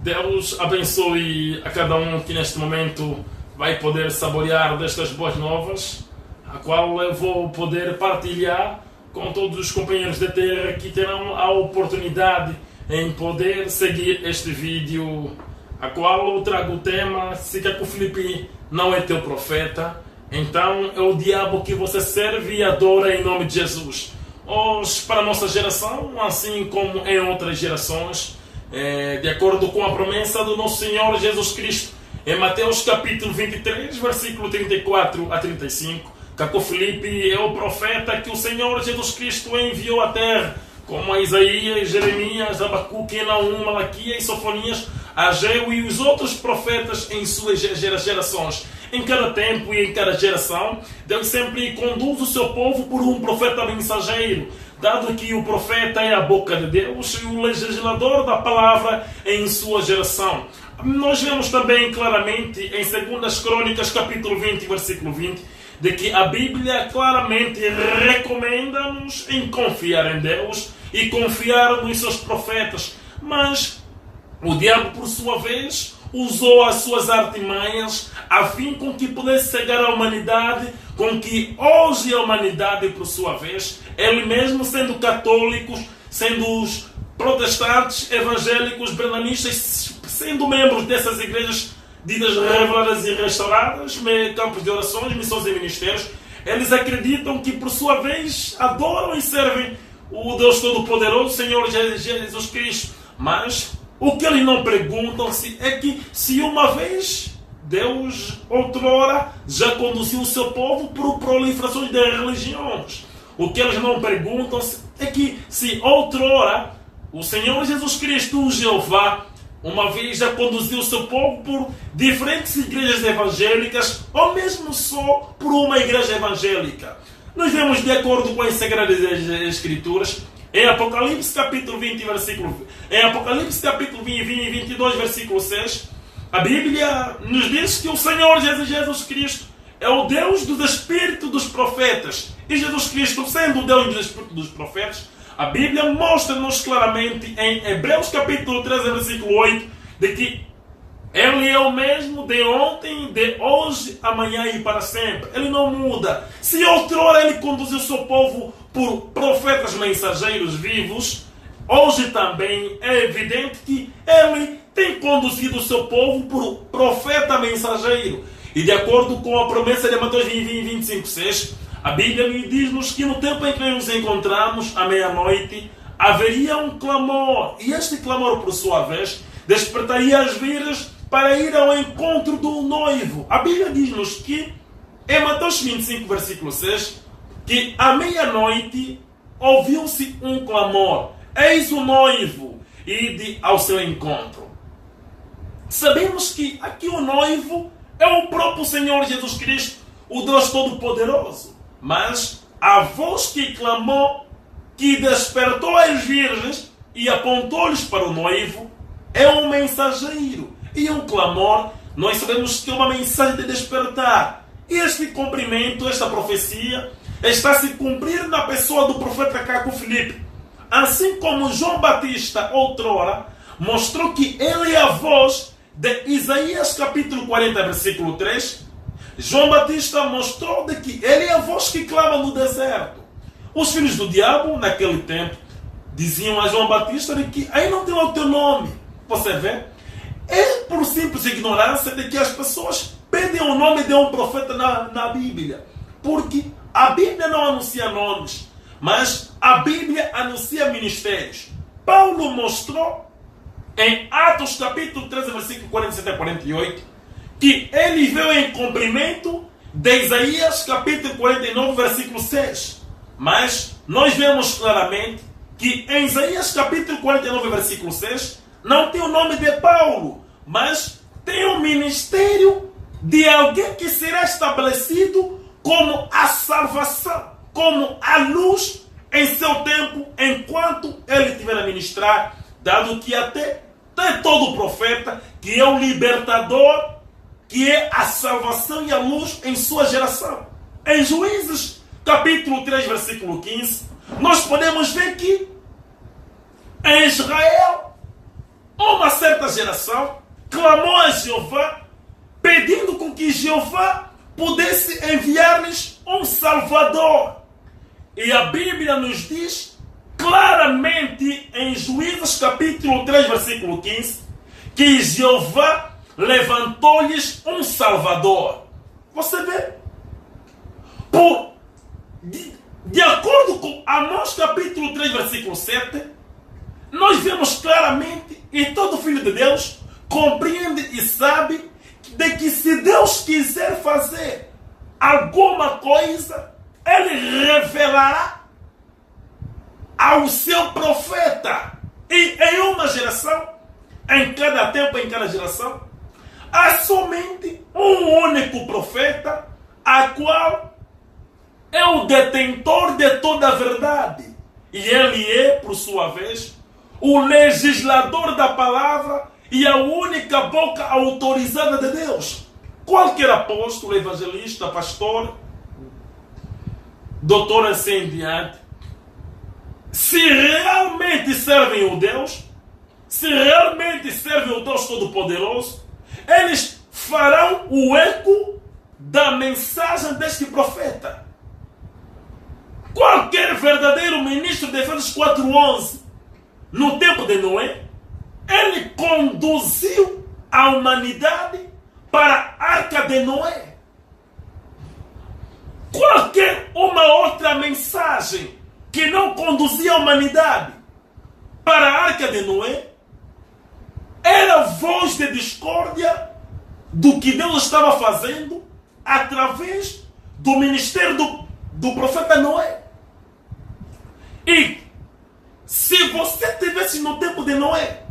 Deus abençoe a cada um que neste momento vai poder saborear destas boas novas, a qual eu vou poder partilhar com todos os companheiros da terra que terão a oportunidade em poder seguir este vídeo, a qual eu trago o tema: se Caco Filipe não é teu profeta, então é o diabo que você serve e adora em nome de Jesus. Hoje, para a nossa geração, assim como em outras gerações, de acordo com a promessa do nosso Senhor Jesus Cristo, em Mateus capítulo 23, versículo 34 a 35, Caco Filipe é o profeta que o Senhor Jesus Cristo enviou à terra, como a Isaías, Jeremias, Abacuque, Naum, Malaquias, Sofonias, Ageu e os outros profetas em suas gerações. Em cada tempo e em cada geração, Deus sempre conduz o seu povo por um profeta mensageiro, dado que o profeta é a boca de Deus e o legislador da palavra em sua geração. Nós vemos também claramente em 2 Crônicas capítulo 20, versículo 20, de que a Bíblia claramente recomenda-nos em confiar em Deus e confiar nos seus profetas. Mas o diabo, por sua vez, usou as suas artimanhas a fim com que pudesse cegar a humanidade, com que hoje a humanidade, por sua vez, ele mesmo sendo católicos, sendo os protestantes, evangélicos, bernanistas, sendo membros dessas igrejas ditas reveladas e restauradas, campos de orações, missões e ministérios, eles acreditam que, por sua vez, adoram e servem o Deus Todo-Poderoso, Senhor Jesus Cristo. Mas o que eles não perguntam é que se uma vez Deus, outrora, já conduziu o seu povo por proliferações de religiões. O que eles não perguntam é que se outrora o Senhor Jesus Cristo, o Jeová, uma vez já conduziu o seu povo por diferentes igrejas evangélicas, ou mesmo só por uma igreja evangélica. Nós vemos, de acordo com as Sagradas Escrituras, em Apocalipse capítulo 20, Apocalipse capítulo 20 e 22, versículo 6, a Bíblia nos diz que o Senhor Jesus Cristo é o Deus dos espíritos dos profetas. E Jesus Cristo, sendo o Deus dos espíritos dos profetas, a Bíblia mostra-nos claramente em Hebreus capítulo 13, versículo 8, de que Ele é o mesmo de ontem, de hoje, amanhã e para sempre. Ele não muda. Se outrora Ele conduziu o seu povo por profetas mensageiros vivos, hoje também é evidente que Ele tem conduzido o seu povo por profeta mensageiro. E de acordo com a promessa de Mateus 25, 6, a Bíblia diz-nos que no tempo em que nos encontramos, à meia-noite, haveria um clamor. E este clamor, por sua vez, despertaria as virgens para ir ao encontro do noivo. A Bíblia diz-nos que, em Mateus 25, versículo 6, que à meia-noite ouviu-se um clamor: eis o noivo, ide ao seu encontro. Sabemos que aqui o noivo é o próprio Senhor Jesus Cristo, o Deus Todo-Poderoso. Mas a voz que clamou, que despertou as virgens e apontou-lhes para o noivo, é um mensageiro. E um clamor, nós sabemos que é uma mensagem de despertar. Este cumprimento, esta profecia, está a se cumprir na pessoa do profeta Caco Filipe. Assim como João Batista, outrora, mostrou que ele é a voz de Isaías capítulo 40, versículo 3, João Batista mostrou de que ele é a voz que clama no deserto. Os filhos do diabo, naquele tempo, diziam a João Batista de que aí não tem o teu nome. Você vê? É por simples ignorância de que as pessoas pedem o nome de um profeta na Bíblia. Porque a Bíblia não anuncia nomes, mas a Bíblia anuncia ministérios. Paulo mostrou em Atos capítulo 13, versículo 47 a 48, que ele veio em cumprimento de Isaías capítulo 49, versículo 6. Mas nós vemos claramente que em Isaías capítulo 49, versículo 6, não tem o nome de Paulo, mas tem o ministério de alguém que será estabelecido como a salvação, como a luz em seu tempo, enquanto ele estiver a ministrar, dado que até todo profeta, que é o libertador, que é a salvação e a luz em sua geração. Em Juízes, capítulo 3, versículo 15, nós podemos ver que em Israel, uma certa geração clamou a Jeová, pedindo com que Jeová pudesse enviar-lhes um Salvador. E a Bíblia nos diz claramente em Juízes capítulo 3, versículo 15, que Jeová levantou-lhes um Salvador. Você vê? De acordo com Amós capítulo 3, versículo 7, nós vemos claramente, e todo filho de Deus compreende e sabe, de que se Deus quiser fazer alguma coisa, Ele revelará ao seu profeta. E em uma geração, em cada tempo, em cada geração, há somente um único profeta, a qual é o detentor de toda a verdade. E ele é, por sua vez, o legislador da palavra e a única boca autorizada de Deus. Qualquer apóstolo, evangelista, pastor, doutor assim em diante, se realmente servem o Deus, se realmente servem o Deus Todo-Poderoso, eles farão o eco da mensagem deste profeta. Qualquer verdadeiro ministro de Efésios 4:11, no tempo de Noé, ele conduziu a humanidade para a Arca de Noé. Qualquer uma outra mensagem que não conduzia a humanidade para a Arca de Noé era voz de discórdia do que Deus estava fazendo através do ministério do profeta Noé. E se você estivesse no tempo de Noé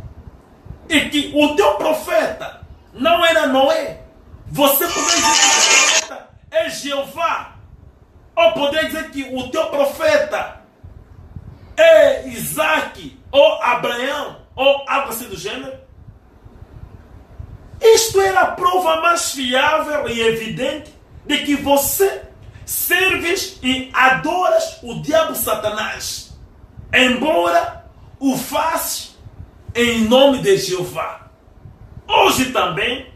e que o teu profeta não era Noé, você poderia dizer que o profeta é Jeová, ou poderia dizer que o teu profeta é Isaac, ou Abraão, ou algo assim do gênero. Isto era a prova mais fiável e evidente de que você serves e adoras o diabo Satanás, embora o faças em nome de Jeová. Hoje também,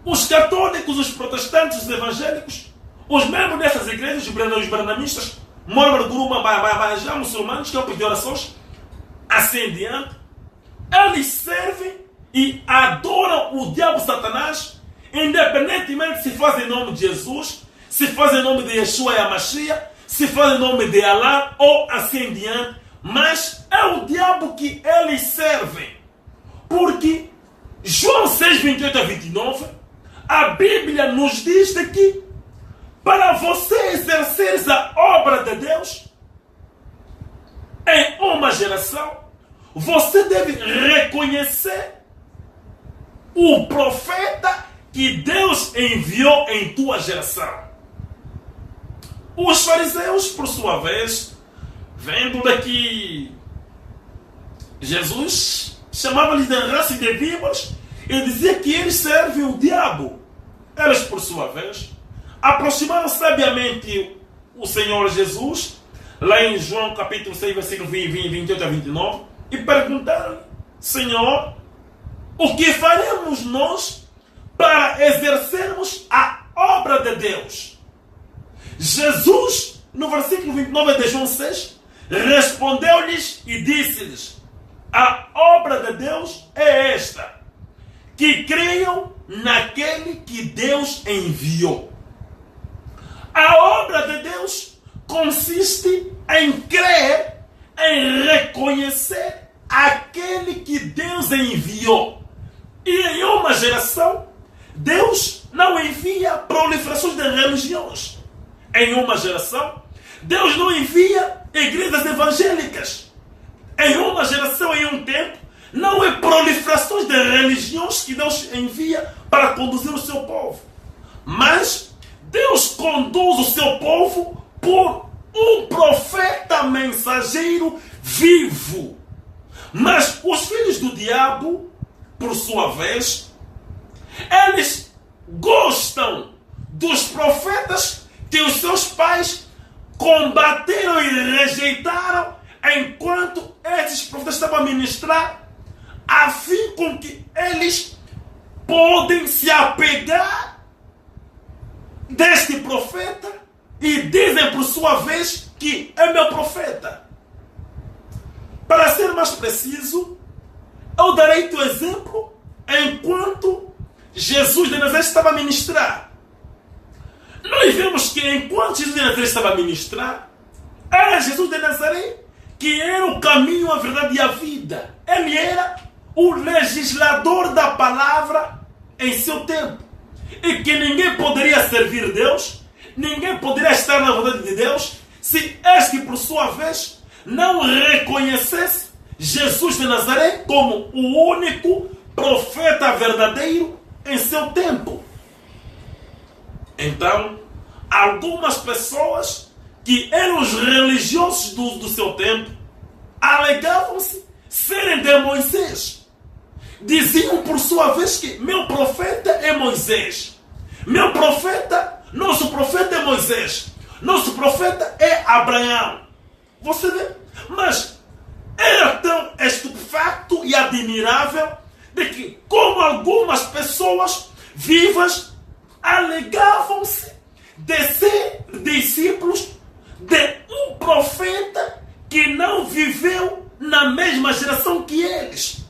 os católicos, os protestantes, os evangélicos, os membros dessas igrejas, os branamistas, Mormon, Guruma, Babajá, muçulmanos, campos de orações, assim em diante, eles servem e adoram o diabo Satanás, independentemente se faz em nome de Jesus, se faz em nome de Yeshua e Amashia, se faz em nome de Alá ou assim em diante, mas é o diabo que eles servem. Porque João 6, 28 a 29, a Bíblia nos diz de que para você exercer a obra de Deus em uma geração, você deve reconhecer o profeta que Deus enviou em tua geração. Os fariseus, por sua vez, vendo daqui Jesus chamava-lhes de raça de víboras e dizia que eles servem o diabo. Eles, por sua vez, aproximaram sabiamente o Senhor Jesus, lá em João capítulo 6, versículo 28 a 29, e perguntaram: Senhor, o que faremos nós para exercermos a obra de Deus? Jesus, no versículo 29 de João 6, respondeu-lhes e disse-lhes: a obra de Deus é esta, que creiam naquele que Deus enviou. A obra de Deus consiste em crer, em reconhecer aquele que Deus enviou. E em uma geração, Deus não envia proliferações de religiões. Em uma geração, Deus não envia igrejas evangélicas. Em uma geração, em um tempo, não é proliferações de religiões que Deus envia para conduzir o seu povo. Mas Deus conduz o seu povo por um profeta mensageiro vivo. Mas os filhos do diabo, por sua vez, Eles gostam dos profetas que os seus pais combateram e rejeitaram enquanto esses profetas estavam a ministrar, a fim com que eles podem se apegar deste profeta e dizem por sua vez que é meu profeta. Para ser mais preciso, eu darei-te o exemplo enquanto Jesus de Nazaré estava a ministrar. Nós vemos que enquanto Jesus de Nazaré estava a ministrar, era Jesus de Nazaré que era o caminho, a verdade e a vida. Ele era o legislador da palavra em seu tempo. E que ninguém poderia servir Deus, ninguém poderia estar na vontade de Deus, se este, por sua vez, não reconhecesse Jesus de Nazaré como o único profeta verdadeiro em seu tempo. Então, algumas pessoas que eram os religiosos do seu tempo alegavam-se serem de Moisés. Diziam por sua vez que meu profeta é Moisés. Nosso profeta é Moisés. Nosso profeta é Abraão. Você vê? Mas era tão estupefacto e admirável de que, como algumas pessoas vivas alegavam-se de ser discípulos de um profeta que não viveu na mesma geração que eles.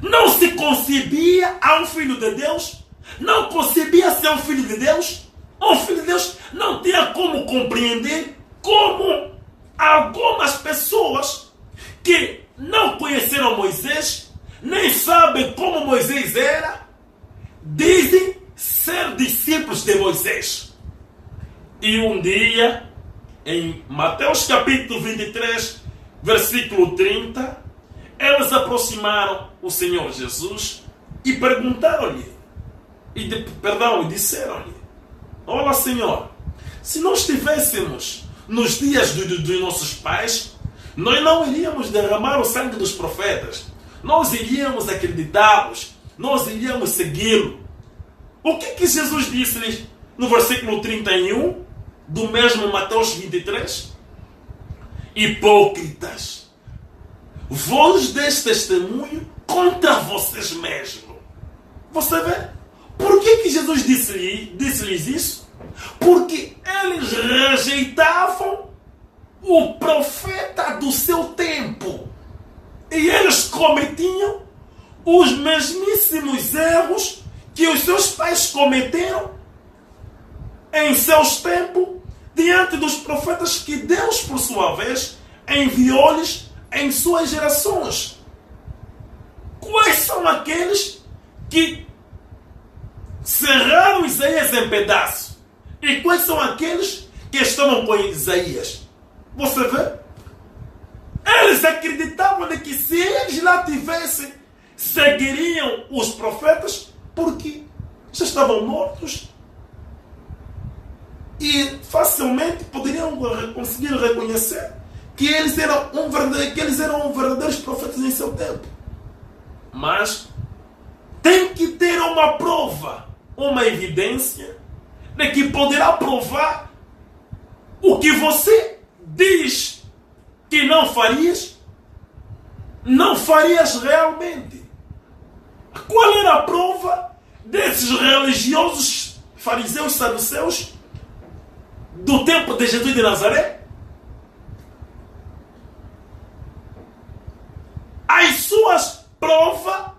Não se concebia a um filho de Deus, não concebia ser um filho de Deus. Um filho de Deus não tinha como compreender como algumas pessoas que não conheceram Moisés, nem sabem como Moisés era, dizem ser discípulos de Moisés. E um dia, em Mateus capítulo 23, versículo 30, eles aproximaram o Senhor Jesus e perguntaram-lhe, e disseram-lhe: olá, Senhor, se nós estivéssemos nos dias dos nossos pais, nós não iríamos derramar o sangue dos profetas, nós iríamos acreditá-los, nós iríamos segui-lo. O que Jesus disse-lhes no versículo 31 do mesmo Mateus 23? Hipócritas, vós deste testemunho contra vocês mesmos. Você vê? Por que Jesus disse-lhes isso? Porque eles rejeitavam o profeta do seu tempo. E eles cometiam os mesmíssimos erros que os seus pais cometeram em seus tempos diante dos profetas que Deus, por sua vez, enviou-lhes em suas gerações. Quais são aqueles que cerraram Isaías em pedaços? E quais são aqueles que estavam com Isaías? Você vê? Eles acreditavam de que se eles lá tivessem, seguiriam os profetas, porque já estavam mortos e facilmente poderiam conseguir reconhecer que eles eram verdadeiros profetas em seu tempo. Mas tem que ter uma prova, uma evidência de que poderá provar o que você diz que não farias realmente. Qual era a prova desses religiosos fariseus e saduceus do tempo de Jesus de Nazaré? As suas provas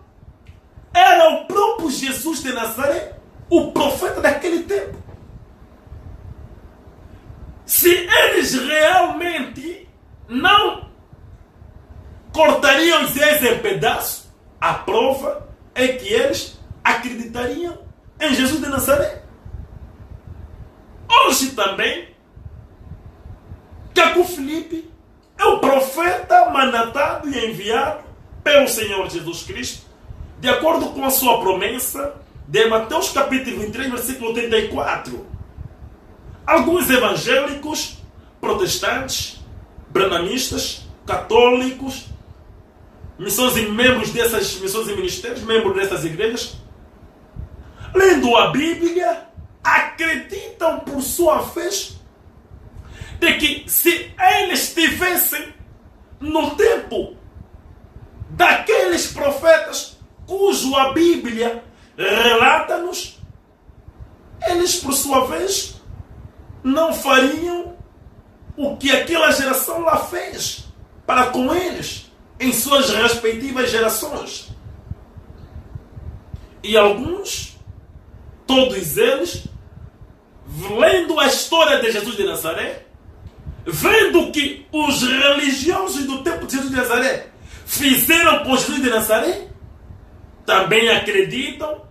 eram o próprio Jesus de Nazaré, o profeta daquele tempo. Se eles realmente não cortariam Isaías em pedaços, a prova é que eles acreditariam em Jesus de Nazaré. Hoje também, Caco Filipe é o profeta mandatado e enviado pelo Senhor Jesus Cristo, de acordo com a sua promessa de Mateus capítulo 23, versículo 34. Alguns evangélicos, protestantes, brananistas, católicos, membros dessas missões e ministérios, membros dessas igrejas, lendo a Bíblia, acreditam por sua vez de que se eles estivessem no tempo daqueles profetas cujo a Bíblia relata-nos, eles por sua vez não fariam o que aquela geração lá fez para com eles em suas respectivas gerações. E alguns, todos eles, lendo a história de Jesus de Nazaré, vendo que os religiosos do tempo de Jesus de Nazaré fizeram com Jesus de Nazaré, também acreditam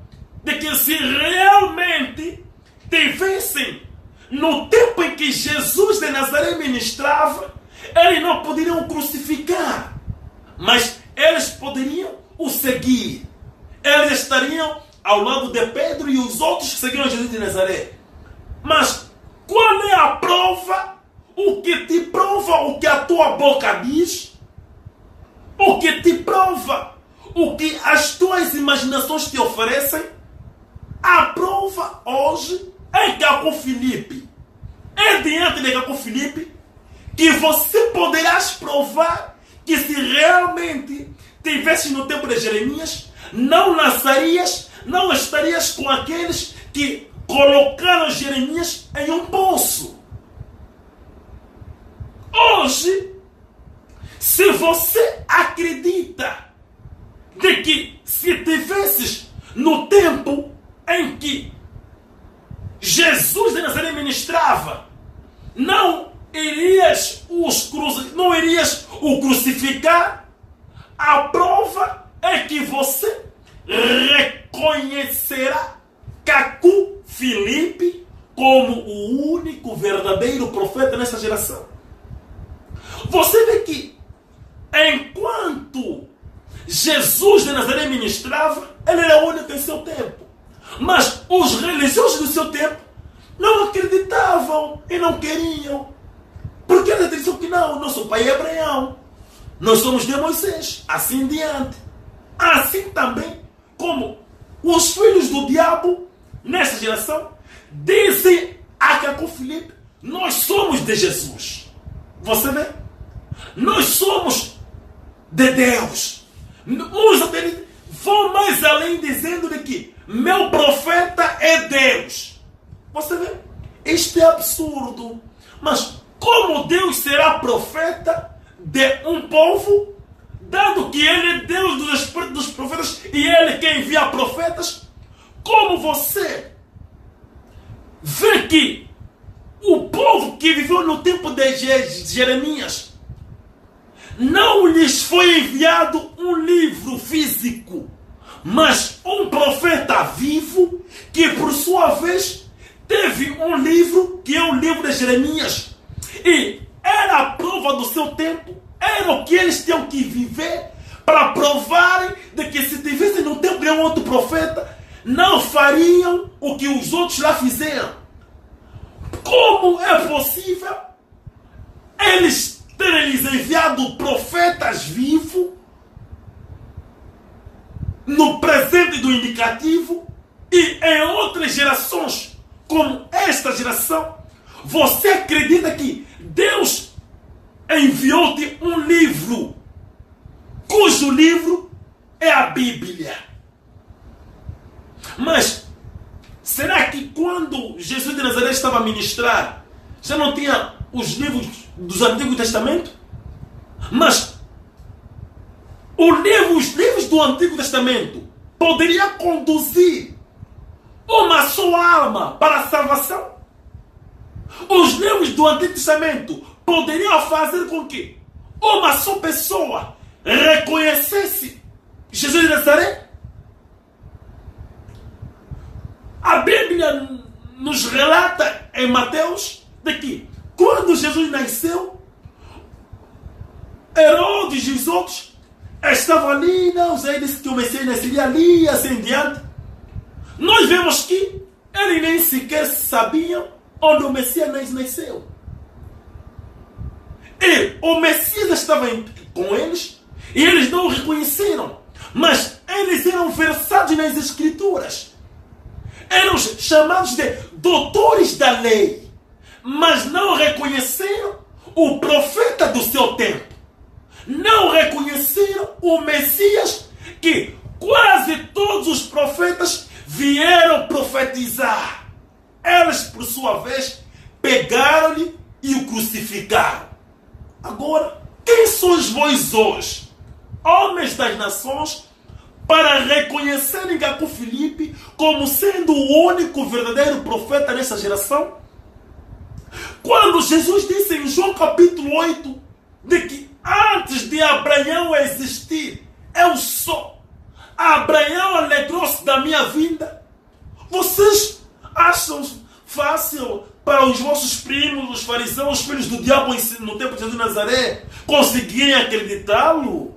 de que se realmente tivessem no tempo em que Jesus de Nazaré ministrava, eles não poderiam o crucificar, mas eles poderiam o seguir. Eles estariam ao lado de Pedro e os outros que seguiram Jesus de Nazaré. Mas qual é a prova? O que te prova o que a tua boca diz? O que te prova o que as tuas imaginações te oferecem? A prova hoje é Caco Filipe. É diante de Caco Filipe que você poderás provar que se realmente tivesse no tempo de Jeremias, não nascerias, não estarias com aqueles que colocaram Jeremias em um poço. Hoje, se você acredita de que se tivesses no tempo em que Jesus de Nazaré ministrava, não irias o crucificar, a prova é que você reconhecerá Caco Filipe como o único verdadeiro profeta nessa geração. Você vê que enquanto Jesus de Nazaré ministrava, ele era o único em seu tempo. Mas os religiosos do seu tempo não acreditavam e não queriam. Porque eles diziam que não, nosso pai é Abraão, nós somos de Moisés, assim em diante. Assim também como os filhos do diabo, nessa geração, dizem a Caco Filipe, nós somos de Jesus. Você vê? Nós somos de Deus. Uns até vão mais além dizendo de que meu profeta é Deus. Você vê? Isto é absurdo. Mas como Deus será profeta de um povo, dado que ele é Deus dos profetas e ele quem envia profetas? Como você vê que o povo que viveu no tempo de Jeremias não lhes foi enviado um livro físico, mas um profeta vivo que por sua vez teve um livro que é o livro de Jeremias, e era a prova do seu tempo, era o que eles tinham que viver para provarem de que se tivessem no tempo de um outro profeta, não fariam o que os outros lá fizeram. Como é possível eles terem lhes enviado profetas vivos no presente do indicativo e em outras gerações como esta geração, você acredita que Deus enviou-te um livro cujo livro é a Bíblia? Mas será que quando Jesus de Nazaré estava a ministrar, já não tinha os livros dos Antigos Testamento? Mas os livros do Antigo Testamento poderiam conduzir uma só alma para a salvação? Os livros do Antigo Testamento poderiam fazer com que uma só pessoa reconhecesse Jesus de Nazaré? A Bíblia nos relata em Mateus de que quando Jesus nasceu, Herodes e os outros estavam ali, não sei, disse que o Messias nasceria ali e assim em diante. Nós vemos que eles nem sequer sabiam onde o Messias nasceu. E o Messias estava com eles e eles não o reconheceram. Mas eles eram versados nas Escrituras. eram chamados de doutores da lei, mas não reconheceram o profeta do seu tempo. Não reconheceram o Messias que quase todos os profetas vieram profetizar. Eles, por sua vez, pegaram-lhe e o crucificaram. Agora, quem sois vós hoje, homens das nações, para reconhecerem Gaku Filipe como sendo o único verdadeiro profeta nessa geração? Quando Jesus disse em João capítulo 8 de que antes de Abraão existir, eu sou. Abraão alegrou-se da minha vinda. Vocês acham fácil para os vossos primos, os fariseus, os filhos do diabo no tempo de Jesus de Nazaré, conseguirem acreditá-lo?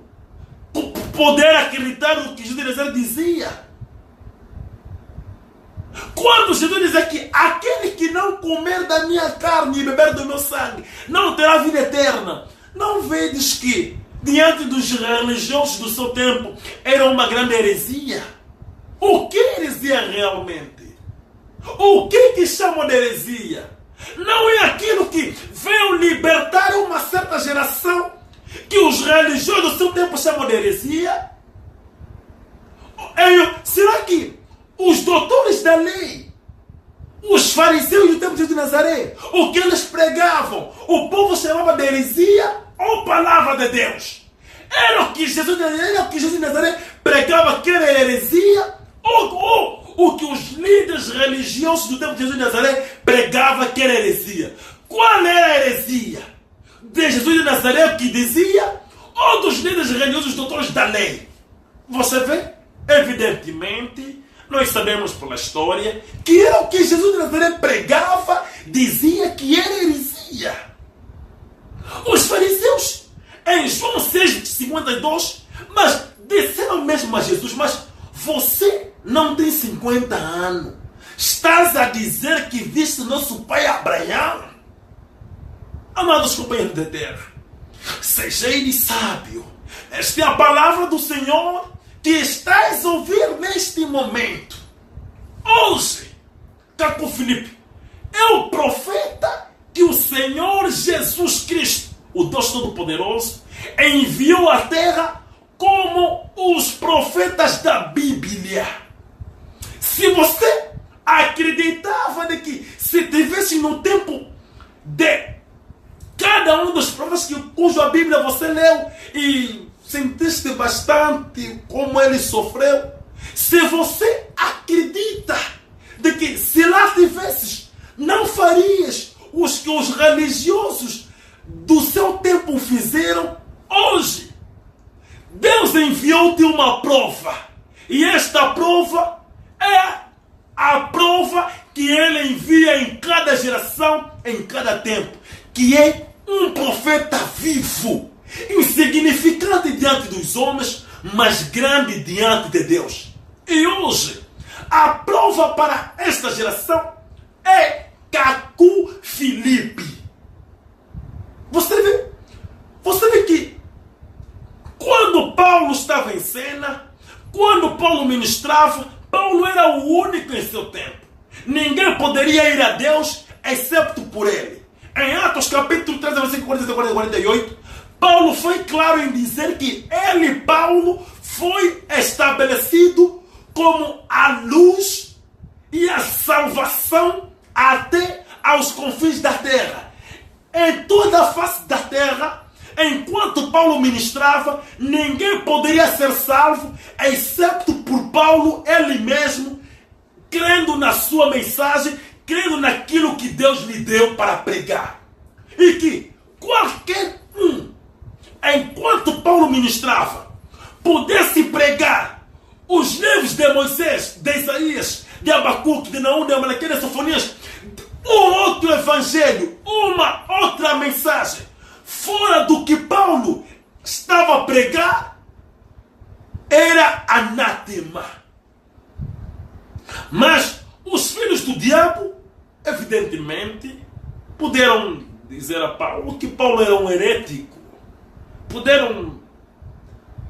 Poder acreditar no que Jesus de Nazaré dizia? Quando Jesus dizia que aquele que não comer da minha carne e beber do meu sangue não terá vida eterna, não vedes que diante dos religiosos do seu tempo era uma grande heresia? O que é heresia realmente? O que chamam de heresia? Não é aquilo que veio libertar uma certa geração que os religiosos do seu tempo chamam de heresia? Será que os doutores da lei, os fariseus do tempo de Jesus de Nazaré, o que eles pregavam, o povo chamava de heresia ou palavra de Deus? Era o que Jesus de Nazaré pregava que era heresia ou o que os líderes religiosos do tempo de Jesus de Nazaré pregavam que era heresia? Qual era a heresia? De Jesus de Nazaré que dizia ou dos líderes religiosos doutores da lei? Você vê? Evidentemente, nós sabemos pela história que era o que Jesus de Nazaré pregava, dizia que era heresia. Os fariseus, em João 6,52, mas disseram mesmo a Jesus: mas você não tem 50 anos, estás a dizer que viste nosso pai Abraão? Amados companheiros de terra, sejais sábio. Esta é a palavra do Senhor que estás a ouvir neste momento. Hoje, Gaku Filipe é o profeta que o Senhor Jesus Cristo, o Deus Todo-Poderoso, enviou à terra como os profetas da Bíblia. Se você acreditava de que se tivesse no tempo de cada um dos profetas cuja Bíblia você leu e sentiste bastante como ele sofreu, se você acredita de que se lá tivesses, não farias os que os religiosos do seu tempo fizeram, hoje Deus enviou-te uma prova, e esta prova é a prova que Ele envia em cada geração, em cada tempo, que é um profeta vivo, insignificante diante dos homens, mas grande diante de Deus. E hoje, a prova para esta geração é Gaku Filipe. Você vê que quando Paulo estava em cena, quando Paulo ministrava, Paulo era o único em seu tempo. Ninguém poderia ir a Deus excepto por ele. Em Atos capítulo 3, versículo 47 e 48, Paulo foi claro em dizer que ele, Paulo, foi estabelecido como a luz e a salvação até aos confins da terra. Em toda a face da terra, enquanto Paulo ministrava, ninguém poderia ser salvo, excepto por Paulo, ele mesmo, crendo na sua mensagem, crendo naquilo que Deus lhe deu para pregar. E que qualquer um, enquanto Paulo ministrava, pudesse pregar os livros de Moisés, de Isaías, de Abacuque, de Naum, de Amalequim, de Sofonias, um outro evangelho, uma outra mensagem, fora do que Paulo estava a pregar, era anátema. Mas os filhos do diabo, evidentemente, puderam dizer a Paulo que Paulo era um herético. Puderam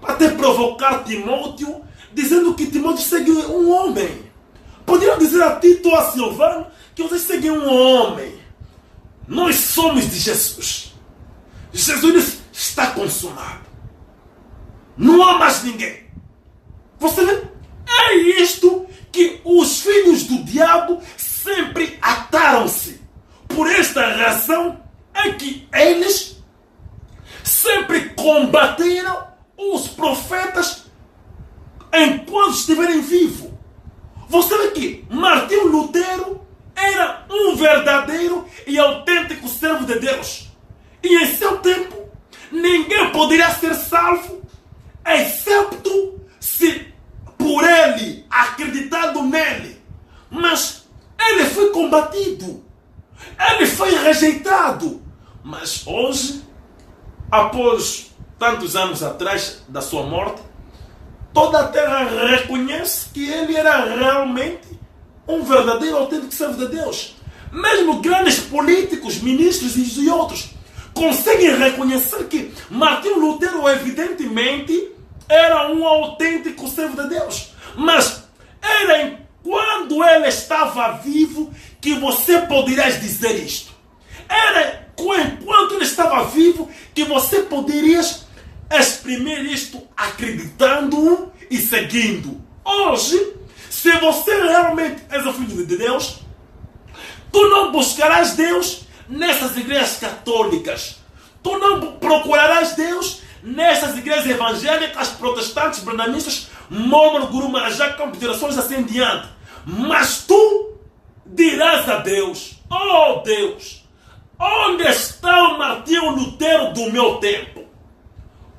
até provocar Timóteo, dizendo que Timóteo segue um homem. poderiam dizer a Tito ou a Silvano que vocês seguem um homem. Nós somos de Jesus. Jesus disse, está consumado. Não há mais ninguém. Você vê? É isto que os filhos do diabo sempre ataram-se. Por esta razão é que eles sempre combateram os profetas enquanto estiverem vivos. Você vê que Martinho Lutero era um verdadeiro e autêntico servo de Deus. E em seu tempo, ninguém poderia ser salvo, excepto se por ele, acreditado nele. Mas ele foi combatido. Ele foi rejeitado. Mas hoje, após tantos anos atrás da sua morte, toda a terra reconhece que ele era realmente um verdadeiro autêntico servo de Deus. Mesmo grandes políticos, ministros e outros conseguem reconhecer que Martinho Lutero evidentemente era um autêntico servo de Deus. Mas era quando ele estava vivo que você poderia dizer isto. Era enquanto ele estava vivo que você poderia exprimir isto acreditando e seguindo. Hoje, se você realmente és o filho de Deus, tu não buscarás Deus nessas igrejas católicas. Tu não procurarás Deus nessas igrejas evangélicas, protestantes, brandamistas, Mormon, Guru, Marajá, Campo de Orações, assim em diante. Mas tu dirás a Deus, oh Deus, onde está o Martinho Lutero do meu tempo?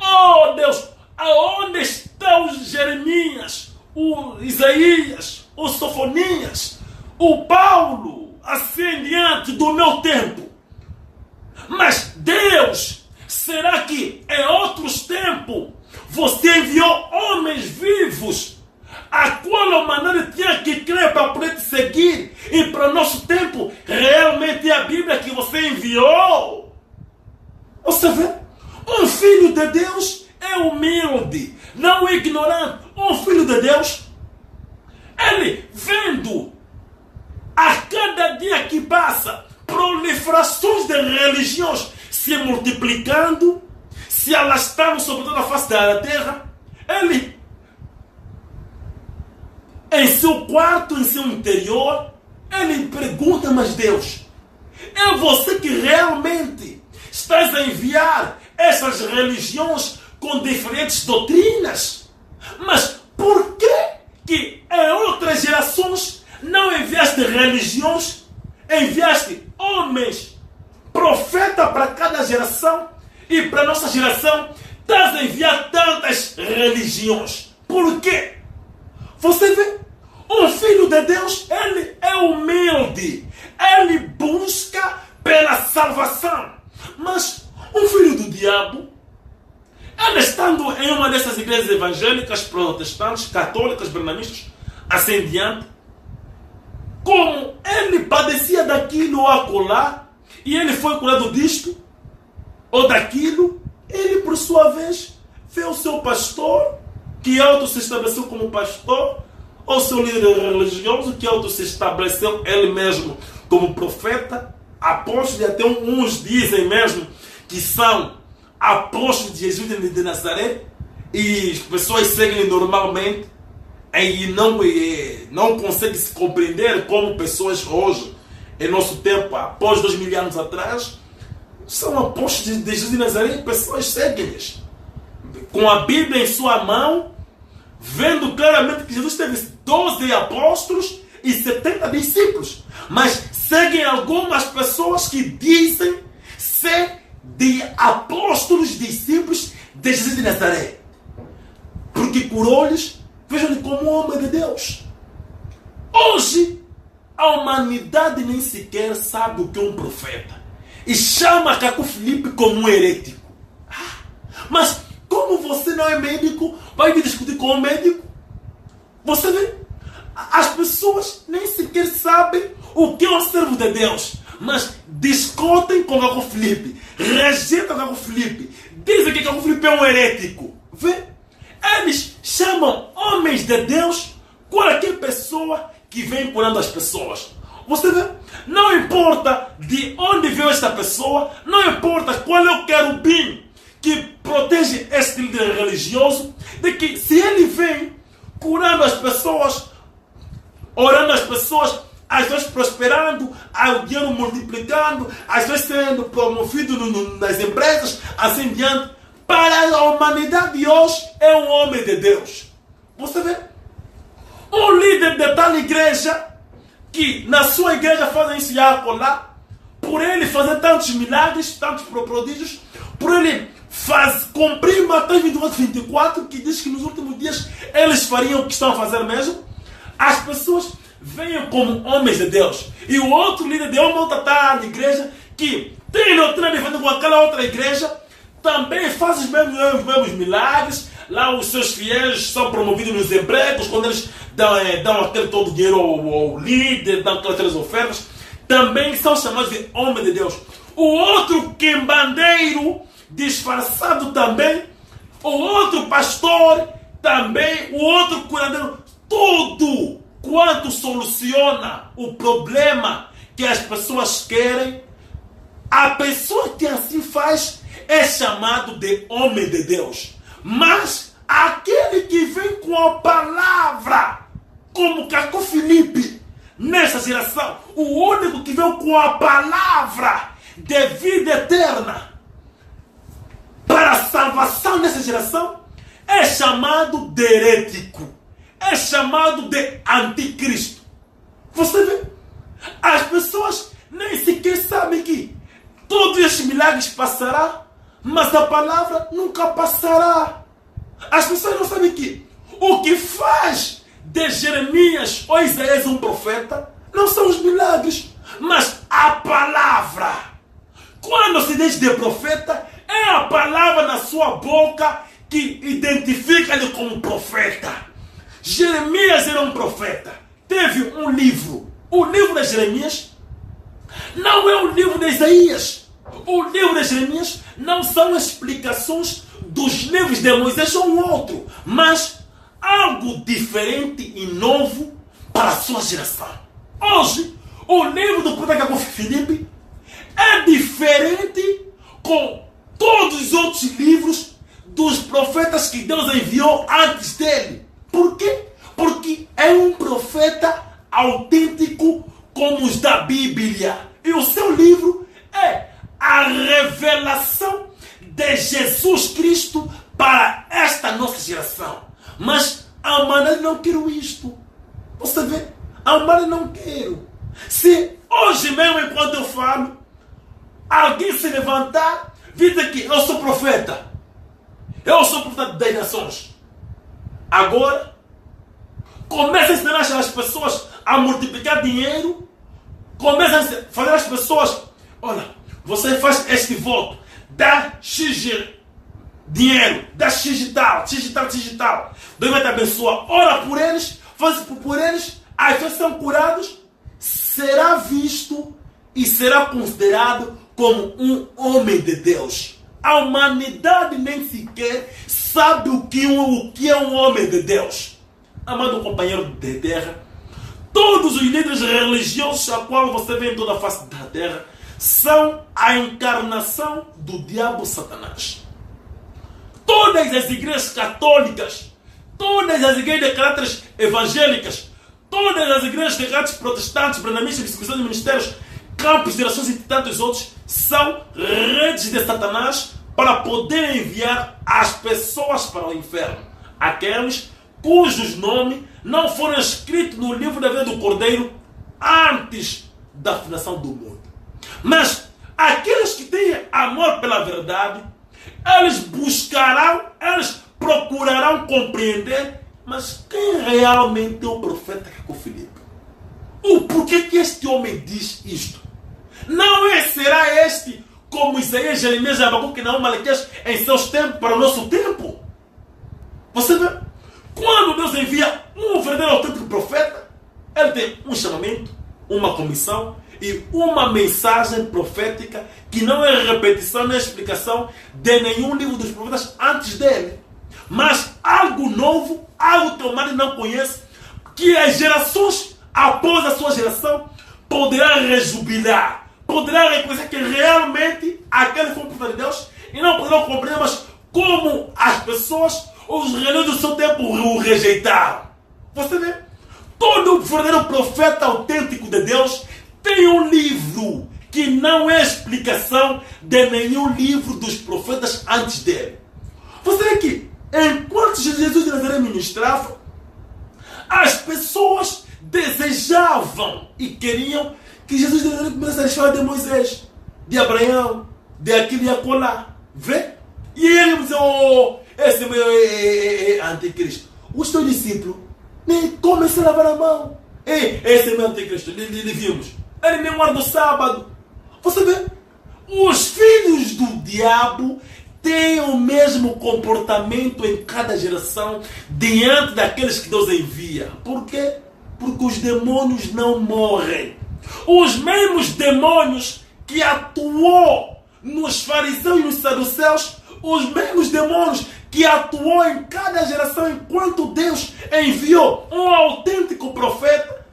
Oh Deus, aonde estão os Jeremias, o Isaías, o Sofonias, o Paulo, assim em diante do meu tempo? Mas Deus, será que em outros tempos você enviou homens vivos a qual a humanidade tinha que crer para poder te seguir? E para o nosso tempo, realmente é a Bíblia que você enviou? Você vê? Um filho de Deus é humilde, não é ignorante. Um filho de Deus, ele vendo a cada dia que passa proliferações de religiões se multiplicando, se alastrando sobre toda a face da terra, ele, em seu quarto, em seu interior, ele pergunta, mas Deus, é você que realmente estás a enviar essas religiões com diferentes doutrinas? Mas por que em outras gerações não enviaste religiões, enviaste homens, profeta para cada geração, e para nossa geração estás a enviar tantas religiões? Por quê? Você vê, um filho de Deus, ele é humilde, ele busca pela salvação. Mas um filho do diabo, ele estando em uma dessas igrejas evangélicas, protestantes, católicas, brandamistas, assim em diante, como ele padecia daquilo ou acolá, e ele foi curado disto ou daquilo, ele por sua vez vê o seu pastor, que auto se estabeleceu como pastor, ou seu líder religioso, que auto se estabeleceu ele mesmo como profeta, apóstolo, e até uns dizem mesmo que são apóstolos de Jesus de Nazaré, e as pessoas seguem normalmente e não conseguem se compreender como pessoas hoje, em nosso tempo, após 2000 anos atrás, são apóstolos de Jesus de Nazaré e pessoas seguem-lhes com a Bíblia em sua mão, vendo claramente que Jesus teve 12 apóstolos e 70 discípulos, mas seguem algumas pessoas que dizem ser de apóstolos, discípulos de Jesus de Nazaré, porque curou-lhes, vejam-lhe como um homem de Deus. Hoje a humanidade nem sequer sabe o que é um profeta e chama Caco Filipe como um herético. Mas como você não é médico, vai me discutir com um médico? Você vê? As pessoas nem sequer sabem o que é um servo de Deus, mas discutem com Caco Filipe, rejeitam Caco Filipe, dizem que Caco Filipe é um herético. Vê? Eles chamam homens de Deus qualquer pessoa que vem curando as pessoas. Você vê? Não importa de onde veio esta pessoa, não importa qual é o querubim que protege este líder religioso, de que se ele vem curando as pessoas, orando as pessoas prosperando, o dinheiro multiplicando, as pessoas sendo promovidas nas empresas, assim diante, para a humanidade de hoje é um homem de Deus. Você vê? Um líder de tal igreja, que na sua igreja fazem isso e acolá, por ele fazer tantos milagres, tantos prodígios, por ele cumprir Mateus 28:24, que diz que nos últimos dias eles fariam o que estão a fazer mesmo, as pessoas venham como homens de Deus. E o outro líder de uma outra na igreja, que tem doutrina diferente com aquela outra igreja, também faz os mesmos milagres. Lá os seus fiéis são promovidos nos empregos, quando eles dão aquele todo o dinheiro ao líder, dão aquelas ofertas, também são chamados de homem de Deus. O outro quimbandeiro, disfarçado também, o outro pastor também, o outro curandeiro, tudo quanto soluciona o problema que as pessoas querem, a pessoa que assim faz é chamado de homem de Deus. Mas aquele que vem com a palavra, como Cacó Filipe, nessa geração, o único que veio com a palavra de vida eterna para a salvação nessa geração, é chamado de herético, é chamado de anticristo. Você vê? As pessoas nem sequer sabem que todos esses milagres passarão, mas a palavra nunca passará. As pessoas não sabem que o que faz de Jeremias ou Isaías um profeta não são os milagres, mas a palavra. Quando se diz de profeta, é a palavra na sua boca que identifica ele como profeta. Jeremias era um profeta. Teve um livro. O livro de Jeremias não é o livro de Isaías. O livro de Jeremias não são explicações dos livros de Moisés ou um outro, mas algo diferente e novo para a sua geração. Hoje, o livro do profeta Cacó Filipe é diferente com todos os outros livros dos profetas que Deus enviou antes dele. Por quê? Porque é um profeta autêntico como os da Bíblia. E o seu livro é a revelação de Jesus Cristo para esta nossa geração. Mas a humanidade não quer isto. Você vê? A humanidade não quer. Se hoje mesmo, enquanto eu falo, alguém se levantar, dizer que eu sou profeta, eu sou profeta das nações, agora começa a ensinar as pessoas a multiplicar dinheiro, começa a fazer as pessoas, olha, você faz este voto, dá X dinheiro, dá X e tal. Deus vai te abençoar, ora por eles, faz por eles, as pessoas são curados, será visto e será considerado como um homem de Deus. A humanidade nem sequer sabe o que é um homem de Deus. Amado companheiro de terra, todos os líderes religiosos a qual você vê em toda a face da terra são a encarnação do diabo Satanás. Todas as igrejas católicas, todas as igrejas de caráter evangélicas, todas as igrejas de caráter protestantes, brandamistas, discussões de ministérios, campos, direções e tantos outros, são redes de Satanás para poder enviar as pessoas para o inferno. Aqueles cujos nomes não foram escritos no livro da vida do Cordeiro antes da fundação do mundo. Mas aqueles que têm amor pela verdade, eles buscarão, eles procurarão compreender, mas quem realmente é o profeta Cacó Filipe? O porquê que este homem diz isto? Não será este como Isaías, Jeremias e Abacuque, não Malaquias em seus tempos para o nosso tempo? Você vê? Quando Deus envia um verdadeiro autêntico profeta, ele tem um chamamento, uma comissão e uma mensagem profética que não é repetição nem explicação de nenhum livro dos profetas antes dele, mas algo novo, algo que o humano não conhece, que as gerações após a sua geração, poderá rejubilar, poderá reconhecer que realmente aquele foi um profeta de Deus e não poderão compreender, mas como as pessoas, os religiosos do seu tempo o rejeitaram. Você vê? Todo verdadeiro profeta autêntico de Deus tem um livro que não é explicação de nenhum livro dos profetas antes dele. Você vê que enquanto Jesus de Nazaré ministrava, as pessoas desejavam e queriam que Jesus de Nazaré começasse a falar de Moisés, de Abraão, de aquilo e acolá. Vê? E ele me dizia, esse é anticristo. O seu discípulo nem começa a lavar a mão. Esse é meu anticristo. Ele vimos. Ele nem guarda o sábado. Você vê? Os filhos do diabo têm o mesmo comportamento em cada geração diante daqueles que Deus envia. Por quê? Porque os demônios não morrem. Os mesmos demônios que atuou nos fariseus e nos saduceus, os mesmos demônios que atuou em cada geração enquanto Deus enviou um autêntico profeta,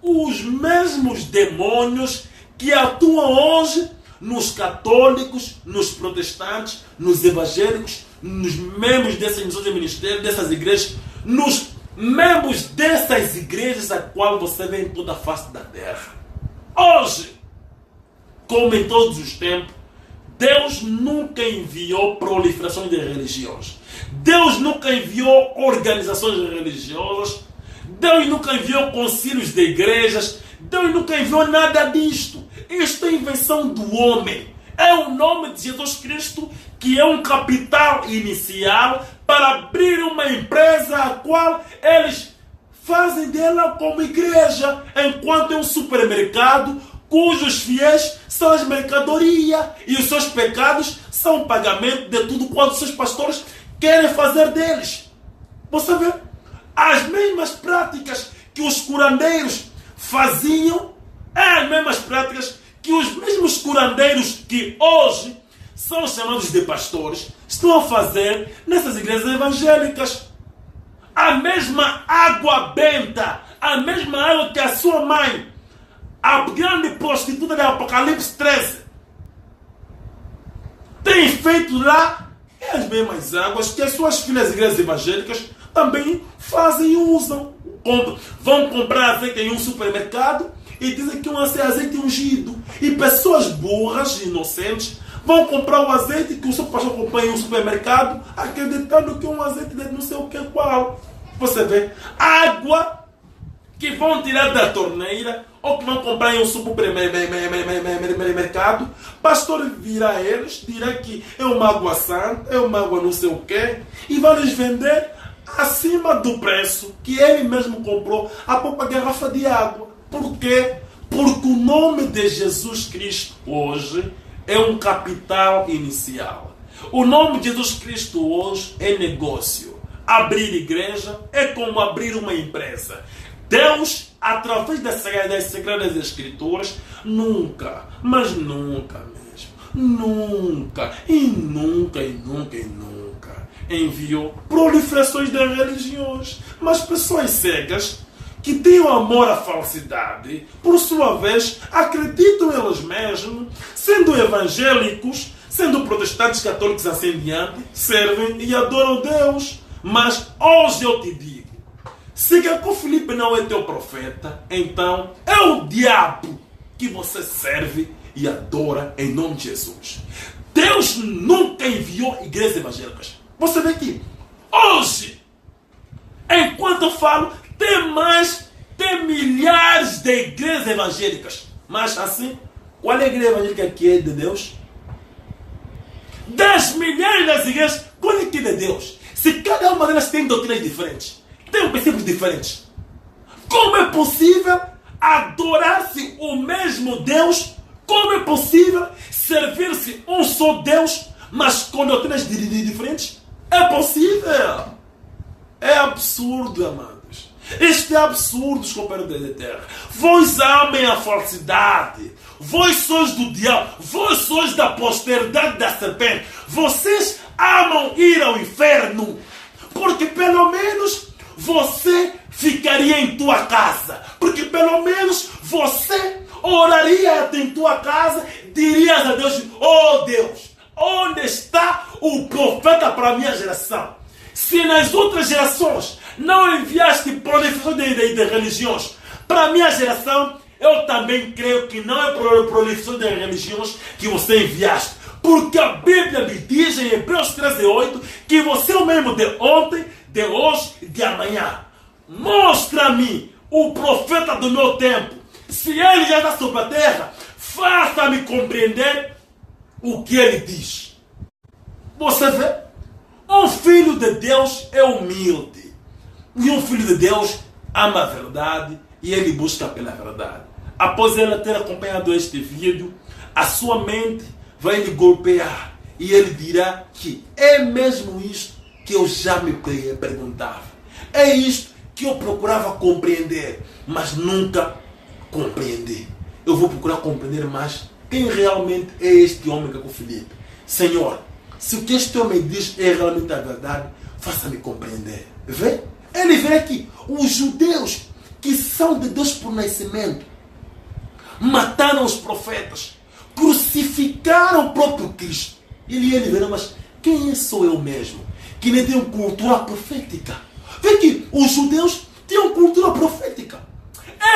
os mesmos demônios que atuam hoje nos católicos, nos protestantes, nos evangélicos, nos membros dessas missões de ministério, dessas igrejas, nos membros dessas igrejas a qual você vê em toda a face da terra. Hoje, como em todos os tempos, Deus nunca enviou proliferações de religiões. Deus nunca enviou organizações religiosas. Deus nunca enviou concílios de igrejas. Deus nunca enviou nada disto. Isto é invenção do homem. É o nome de Jesus Cristo que é um capital inicial para abrir uma empresa a qual eles fazem dela como igreja, enquanto é um supermercado cujos fiéis são as mercadorias e os seus pecados são o pagamento de tudo quanto os seus pastores querem fazer deles. Você vê? As mesmas práticas que os curandeiros faziam, as mesmas práticas que os mesmos curandeiros que hoje são chamados de pastores estão a fazer nessas igrejas evangélicas. A mesma água benta, a mesma água que a sua mãe, a grande prostituta de Apocalipse 13, tem feito lá, é as mesmas águas que as suas filhas igrejas evangélicas também fazem e usam. Vão comprar azeite em um supermercado e dizem que é um azeite ungido. E pessoas burras e inocentes vão comprar o azeite que o seu pastor compra em um supermercado, acreditando que é um azeite de não sei o que qual. Você vê? Água que vão tirar da torneira ou que vão comprar em um supermercado, pastor virá a eles, dirá que é uma água santa, é uma água não sei o que, e vai lhes vender acima do preço que ele mesmo comprou a própria garrafa de água. Por quê? Porque o nome de Jesus Cristo hoje é um capital inicial. O nome de Jesus Cristo hoje é negócio. Abrir igreja é como abrir uma empresa. Deus, através das Sagradas Escrituras, nunca, mas nunca mesmo, nunca enviou proliferações de religiões, mas pessoas cegas que têm o amor à falsidade, por sua vez, acreditam eles mesmos, sendo evangélicos, sendo protestantes, católicos assim em diante, servem e adoram Deus. Mas hoje eu te digo, se Jacob Felipe não é teu profeta, então é o diabo que você serve e adora em nome de Jesus. Deus nunca enviou igrejas evangélicas. Você vê que hoje, enquanto eu falo, tem milhares de igrejas evangélicas. Mas assim, qual é a igreja evangélica que é de Deus? 10 milhares das igrejas, qual é que é de Deus? Se cada uma delas tem doutrinas diferentes, tem princípios diferentes, como é possível adorar-se o mesmo Deus? Como é possível servir-se um só Deus, mas com doutrinas diferentes? É possível. É absurdo, amados. Isto é absurdo, companheiros da terra. Vós amem a falsidade. Vós sois do diabo. Vós sois da posteridade da serpente. Vocês amam ir ao inferno. Porque pelo menos você ficaria em tua casa. Porque pelo menos você oraria em tua casa, dirias a Deus: oh Deus, onde está o profeta para a minha geração? Se nas outras gerações não enviaste proliferação de religiões para a minha geração, eu também creio que não é proliferação de religiões que você enviaste. Porque a Bíblia me diz em Hebreus 13:8 que você é o mesmo de ontem, de hoje e de amanhã. Mostra-me o profeta do meu tempo. Se ele já está sobre a terra, faça-me compreender o que ele diz. Você vê? Um filho de Deus é humilde. E um filho de Deus ama a verdade e ele busca pela verdade. Após ele ter acompanhado este vídeo, a sua mente vai lhe golpear e ele dirá que é mesmo isto que eu já me perguntava. É isto que eu procurava compreender, mas nunca compreendi. Eu vou procurar compreender mais quem realmente é este homem Caco Filipe. Senhor, se o que este homem diz é realmente a verdade, faça-me compreender. Vê? Ele vê que os judeus que são de Deus por nascimento mataram os profetas, crucificaram o próprio Cristo. Ele verá, mas quem sou eu mesmo? Que nem tenho cultura profética. Vê que os judeus tinham cultura profética.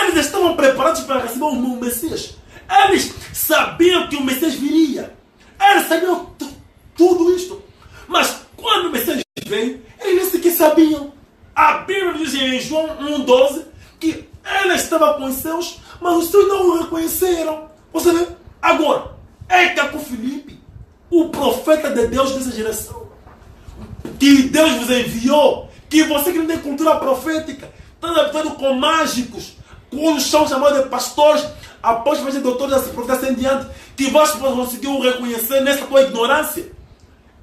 Eles estavam preparados para receber o Messias. Eles sabiam que o Messias viria. Eles sabiam tudo isto. Mas quando o Messias veio, eles nem sequer sabiam. A Bíblia diz em João 1:12 que ele estava com os seus, mas os seus não o reconheceram. Você vê? Agora, é Caco Filipe, o profeta de Deus dessa geração, que Deus vos enviou, que você que não tem cultura profética, está adaptando com mágicos, quando são chamados de pastores, após fazer doutores assim, profetas em diante, que você conseguiu reconhecer nessa tua ignorância.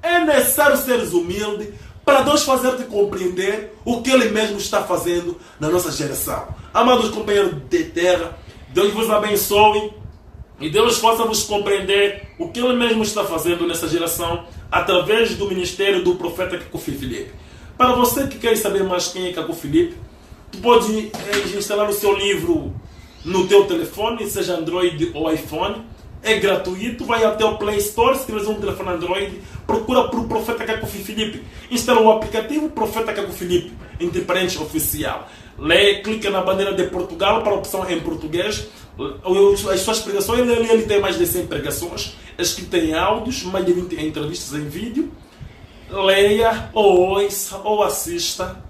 É necessário seres humildes para Deus fazer-te compreender o que Ele mesmo está fazendo na nossa geração. Amados companheiros de terra, Deus vos abençoe e Deus faça-vos compreender o que Ele mesmo está fazendo nessa geração através do ministério do profeta Caco Filipe. Para você que quer saber mais quem é Caco Filipe, tu pode instalar o seu livro no teu telefone, seja Android ou iPhone. É gratuito, vai até o Play Store, se tiver um telefone Android, procura por Profeta Caco Filipe. Instala o aplicativo Profeta Caco Filipe, entre parênteses oficial. Lê, clica na bandeira de Portugal para a opção em português. As suas pregações, ele tem mais de 100 pregações, escritas em áudios, mais de 20 entrevistas em vídeo. Leia, ou ouça, ou assista.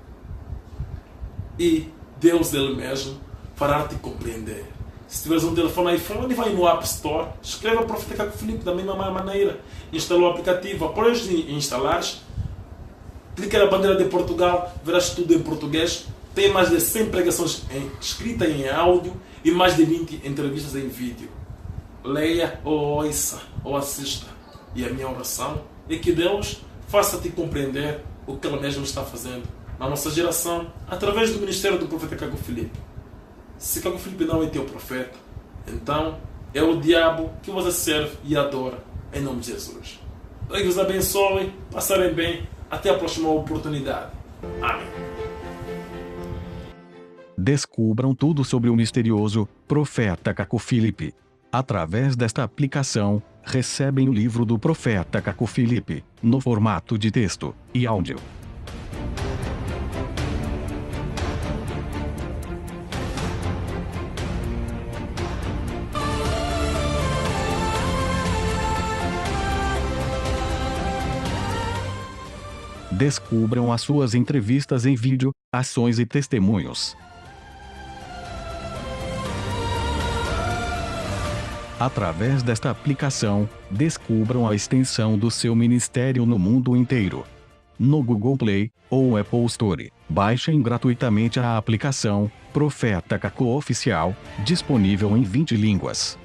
E Deus Ele mesmo fará-te compreender. Se tiveres um telefone iPhone, vai no App Store, escreva Profeta Caco Filipe da mesma maneira. Instala o aplicativo. Após instalares, clica na bandeira de Portugal, verás tudo em português. Tem mais de 100 pregações escritas em áudio e mais de 20 entrevistas em vídeo. Leia, ou ouça, ou assista. E a minha oração é que Deus faça-te compreender o que Ele mesmo está fazendo na nossa geração, através do ministério do profeta Caco Filipe. Se Caco Filipe não é teu profeta, então é o diabo que você serve e adora, em nome de Jesus. Deus vos abençoe, passarem bem, até a próxima oportunidade. Amém. Descubram tudo sobre o misterioso profeta Caco Filipe. Através desta aplicação, recebem o livro do profeta Caco Filipe, no formato de texto e áudio. Descubram as suas entrevistas em vídeo, ações e testemunhos. Através desta aplicação, descubram a extensão do seu ministério no mundo inteiro. No Google Play ou Apple Store, baixem gratuitamente a aplicação Profeta Caco Oficial, disponível em 20 línguas.